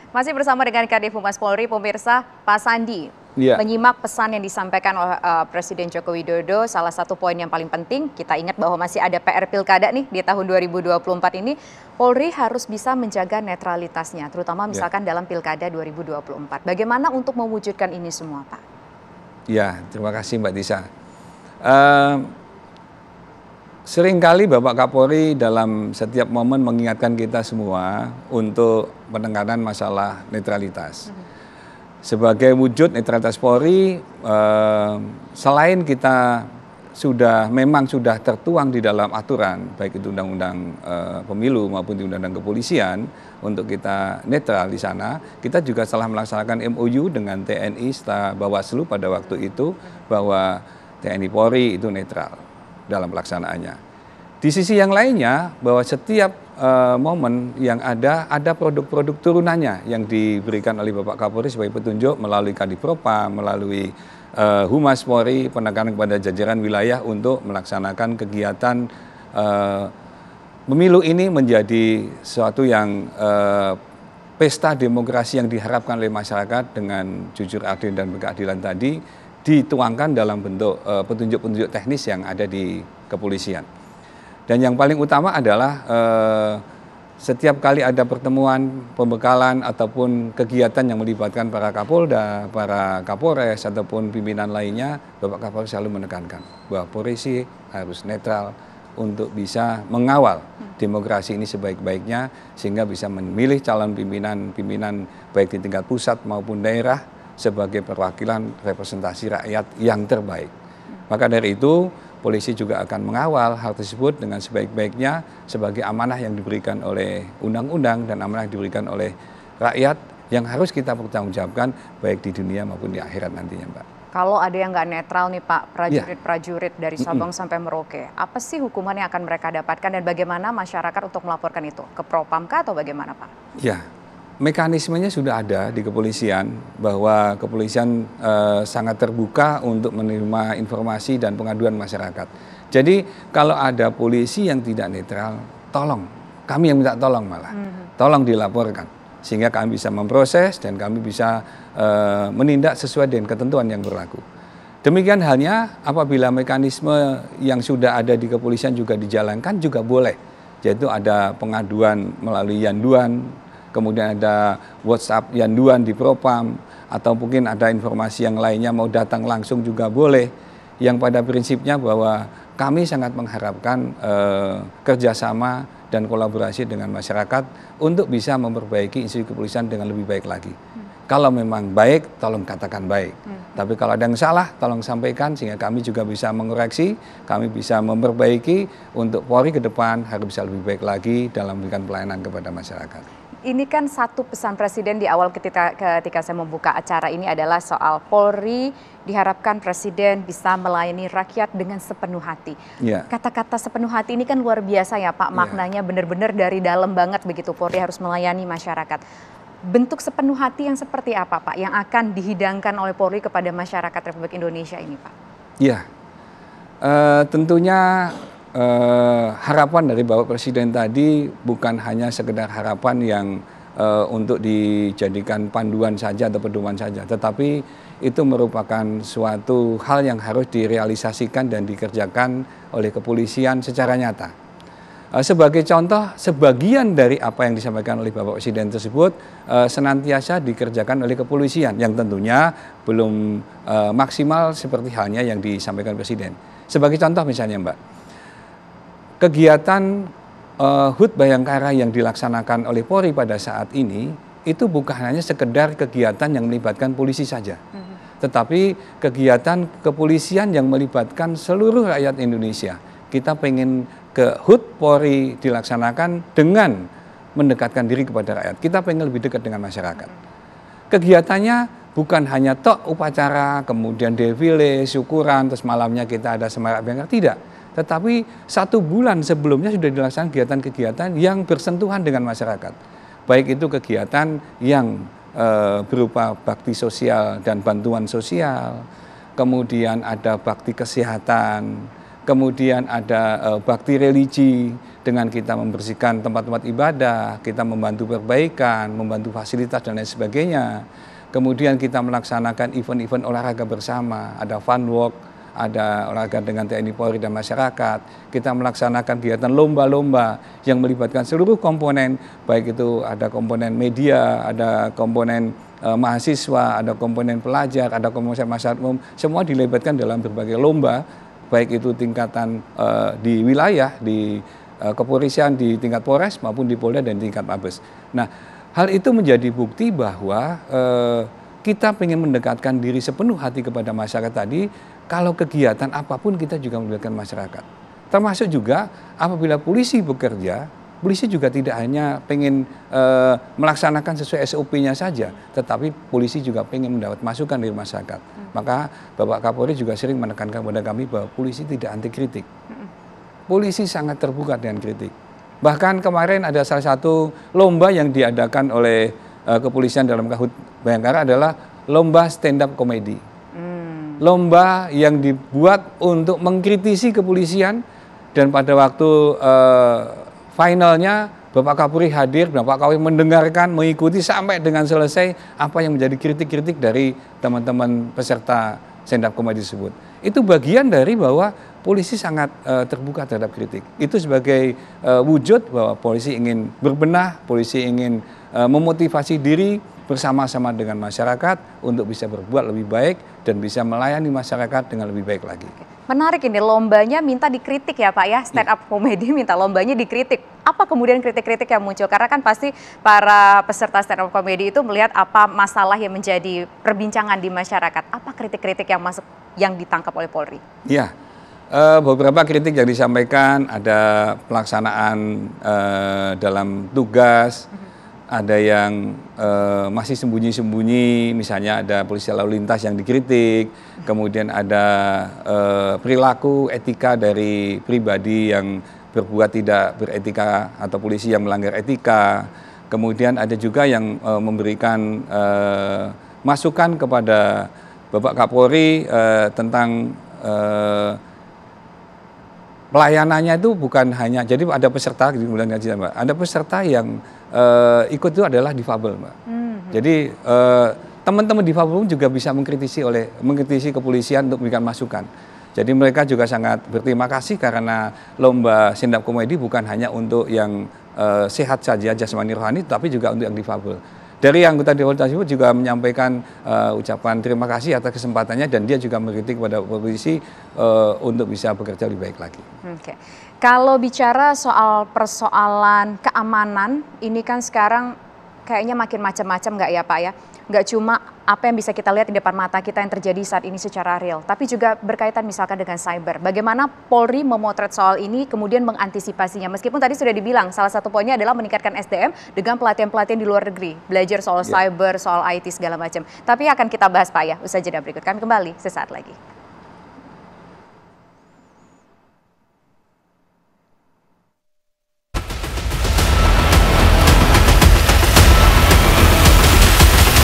Masih bersama dengan Kadif Humas Polri, pemirsa, Pak Sandi. Iya. Menyimak pesan yang disampaikan oleh Presiden Joko Widodo, salah satu poin yang paling penting, kita ingat bahwa masih ada PR Pilkada nih di tahun 2024 ini, Polri harus bisa menjaga netralitasnya, terutama misalkan dalam Pilkada 2024. Bagaimana untuk mewujudkan ini semua, Pak? Ya, terima kasih Mbak Disa. Seringkali Bapak Kapolri dalam setiap momen mengingatkan kita semua untuk penekanan masalah netralitas. Sebagai wujud netralitas Polri, selain kita memang sudah tertuang di dalam aturan, baik itu undang-undang pemilu maupun di undang-undang kepolisian, untuk kita netral di sana, kita juga telah melaksanakan MOU dengan TNI setelah Bawaslu pada waktu itu, bahwa TNI Polri itu netral dalam pelaksanaannya. Di sisi yang lainnya, bahwa setiap momen yang ada produk-produk turunannya yang diberikan oleh Bapak Kapolri sebagai petunjuk melalui Kadipropam, melalui Humas Polri, penekanan kepada jajaran wilayah untuk melaksanakan kegiatan pemilu ini menjadi suatu yang pesta demokrasi yang diharapkan oleh masyarakat dengan jujur, adil, dan berkeadilan tadi dituangkan dalam bentuk petunjuk-petunjuk teknis yang ada di kepolisian. Dan yang paling utama adalah setiap kali ada pertemuan, pembekalan, ataupun kegiatan yang melibatkan para Kapolda, para Kapolres, ataupun pimpinan lainnya, Bapak Kapolri selalu menekankan bahwa polisi harus netral untuk bisa mengawal demokrasi ini sebaik-baiknya, sehingga bisa memilih calon pimpinan baik di tingkat pusat maupun daerah sebagai perwakilan representasi rakyat yang terbaik. Maka dari itu, polisi juga akan mengawal hal tersebut dengan sebaik-baiknya sebagai amanah yang diberikan oleh undang-undang dan amanah yang diberikan oleh rakyat yang harus kita pertanggungjawabkan baik di dunia maupun di akhirat nantinya, Mbak. Kalau ada yang nggak netral nih Pak, prajurit-prajurit dari Sabang sampai Merauke, apa sih hukuman yang akan mereka dapatkan dan bagaimana masyarakat untuk melaporkan itu? Ke Propam kah atau bagaimana Pak? Ya, mekanismenya sudah ada di kepolisian, bahwa kepolisian sangat terbuka untuk menerima informasi dan pengaduan masyarakat. Jadi kalau ada polisi yang tidak netral, tolong, kami yang minta tolong malah, tolong dilaporkan. Sehingga kami bisa memproses dan kami bisa menindak sesuai dengan ketentuan yang berlaku. Demikian halnya apabila mekanisme yang sudah ada di kepolisian juga dijalankan juga boleh. Yaitu ada pengaduan melalui yanduan, kemudian ada WhatsApp yanduan di Propam, atau mungkin ada informasi yang lainnya mau datang langsung juga boleh. Yang pada prinsipnya bahwa kami sangat mengharapkan kerjasama dan kolaborasi dengan masyarakat untuk bisa memperbaiki institusi kepolisian dengan lebih baik lagi. Kalau memang baik, tolong katakan baik. Tapi kalau ada yang salah, tolong sampaikan sehingga kami juga bisa mengoreksi, kami bisa memperbaiki untuk Polri ke depan harus bisa lebih baik lagi dalam memberikan pelayanan kepada masyarakat. Ini kan satu pesan Presiden di awal ketika saya membuka acara ini adalah soal Polri diharapkan Presiden bisa melayani rakyat dengan sepenuh hati. Kata-kata sepenuh hati ini kan luar biasa ya Pak, maknanya benar-benar dari dalam banget begitu, Polri harus melayani masyarakat. Bentuk sepenuh hati yang seperti apa Pak yang akan dihidangkan oleh Polri kepada masyarakat Republik Indonesia ini Pak? Ya, tentunya harapan dari Bapak Presiden tadi bukan hanya sekedar harapan yang untuk dijadikan panduan saja atau pedoman saja, tetapi itu merupakan suatu hal yang harus direalisasikan dan dikerjakan oleh kepolisian secara nyata. Sebagai contoh, sebagian dari apa yang disampaikan oleh Bapak Presiden tersebut senantiasa dikerjakan oleh kepolisian yang tentunya belum maksimal seperti halnya yang disampaikan Presiden. Sebagai contoh misalnya Mbak, kegiatan HUT Bayangkara yang dilaksanakan oleh Polri pada saat ini itu bukan hanya sekedar kegiatan yang melibatkan polisi saja, tetapi kegiatan kepolisian yang melibatkan seluruh rakyat Indonesia. Kita pengen ke HUT Polri dilaksanakan dengan mendekatkan diri kepada rakyat. Kita pengen lebih dekat dengan masyarakat. Kegiatannya bukan hanya upacara, kemudian defile, syukuran, terus malamnya kita ada semarak Bayangkara, tidak. Tetapi 1 bulan sebelumnya sudah dilaksanakan kegiatan-kegiatan yang bersentuhan dengan masyarakat. Baik itu kegiatan yang berupa bakti sosial dan bantuan sosial, kemudian ada bakti kesehatan, kemudian ada bakti religi dengan kita membersihkan tempat-tempat ibadah, kita membantu perbaikan, membantu fasilitas dan lain sebagainya. Kemudian kita melaksanakan event-event olahraga bersama, ada fun walk, ada olahraga dengan TNI Polri dan masyarakat. Kita melaksanakan kegiatan lomba-lomba yang melibatkan seluruh komponen, baik itu ada komponen media, ada komponen mahasiswa, ada komponen pelajar, ada komponen masyarakat umum, semua dilibatkan dalam berbagai lomba, baik itu tingkatan di wilayah, di kepolisian, di tingkat Polres maupun di Polda dan di tingkat Mabes. Nah, hal itu menjadi bukti bahwa kita ingin mendekatkan diri sepenuh hati kepada masyarakat tadi. Kalau kegiatan apapun kita juga melibatkan masyarakat. Termasuk juga apabila polisi bekerja, polisi juga tidak hanya pengen melaksanakan sesuai SOP-nya saja, tetapi polisi juga pengen mendapat masukan dari masyarakat. Maka Bapak Kapolri juga sering menekankan kepada kami bahwa polisi tidak anti kritik. Polisi sangat terbuka dengan kritik. Bahkan kemarin ada salah satu lomba yang diadakan oleh kepolisian dalam Kahut Bayangkara adalah lomba stand up komedi. Lomba yang dibuat untuk mengkritisi kepolisian, dan pada waktu finalnya Bapak Kapolri hadir, Bapak Kapolri mendengarkan, mengikuti sampai dengan selesai apa yang menjadi kritik-kritik dari teman-teman peserta stand up komedi tersebut. Itu bagian dari bahwa polisi sangat terbuka terhadap kritik. Itu sebagai wujud bahwa polisi ingin berbenah, polisi ingin memotivasi diri bersama-sama dengan masyarakat untuk bisa berbuat lebih baik dan bisa melayani masyarakat dengan lebih baik lagi. Menarik ini, lombanya minta dikritik ya Pak ya, stand up komedi minta lombanya dikritik. Apa kemudian kritik-kritik yang muncul? Karena kan pasti para peserta stand up komedi itu melihat apa masalah yang menjadi perbincangan di masyarakat. Apa kritik-kritik yang masuk, yang ditangkap oleh Polri? Ya, beberapa kritik yang disampaikan ada pelaksanaan dalam tugas, ada yang masih sembunyi-sembunyi, misalnya ada polisi lalu lintas yang dikritik, kemudian ada perilaku etika dari pribadi yang berbuat tidak beretika atau polisi yang melanggar etika, kemudian ada juga yang memberikan masukan kepada Bapak Kapolri tentang pelayanannya itu bukan hanya, jadi ada peserta, ada peserta yang ikut itu adalah difabel, Mbak. Jadi teman-teman difabel juga bisa mengkritisi kepolisian untuk memberikan masukan. Jadi mereka juga sangat berterima kasih karena lomba stand up komedi bukan hanya untuk yang sehat saja jasmani rohani, tapi juga untuk yang difabel. Dari anggota Dewan tersebut juga menyampaikan ucapan terima kasih atas kesempatannya, dan dia juga mengkritik kepada polisi untuk bisa bekerja lebih baik lagi. Oke. Kalau bicara soal persoalan keamanan, ini kan sekarang kayaknya makin macam-macam nggak ya Pak ya? Nggak cuma apa yang bisa kita lihat di depan mata kita yang terjadi saat ini secara real, tapi juga berkaitan misalkan dengan cyber. Bagaimana Polri memotret soal ini, kemudian mengantisipasinya? Meskipun tadi sudah dibilang, salah satu poinnya adalah meningkatkan SDM dengan pelatihan-pelatihan di luar negeri. Belajar soal cyber, soal IT segala macam. Tapi akan kita bahas Pak ya, usai jeda berikut. Kami kembali sesaat lagi.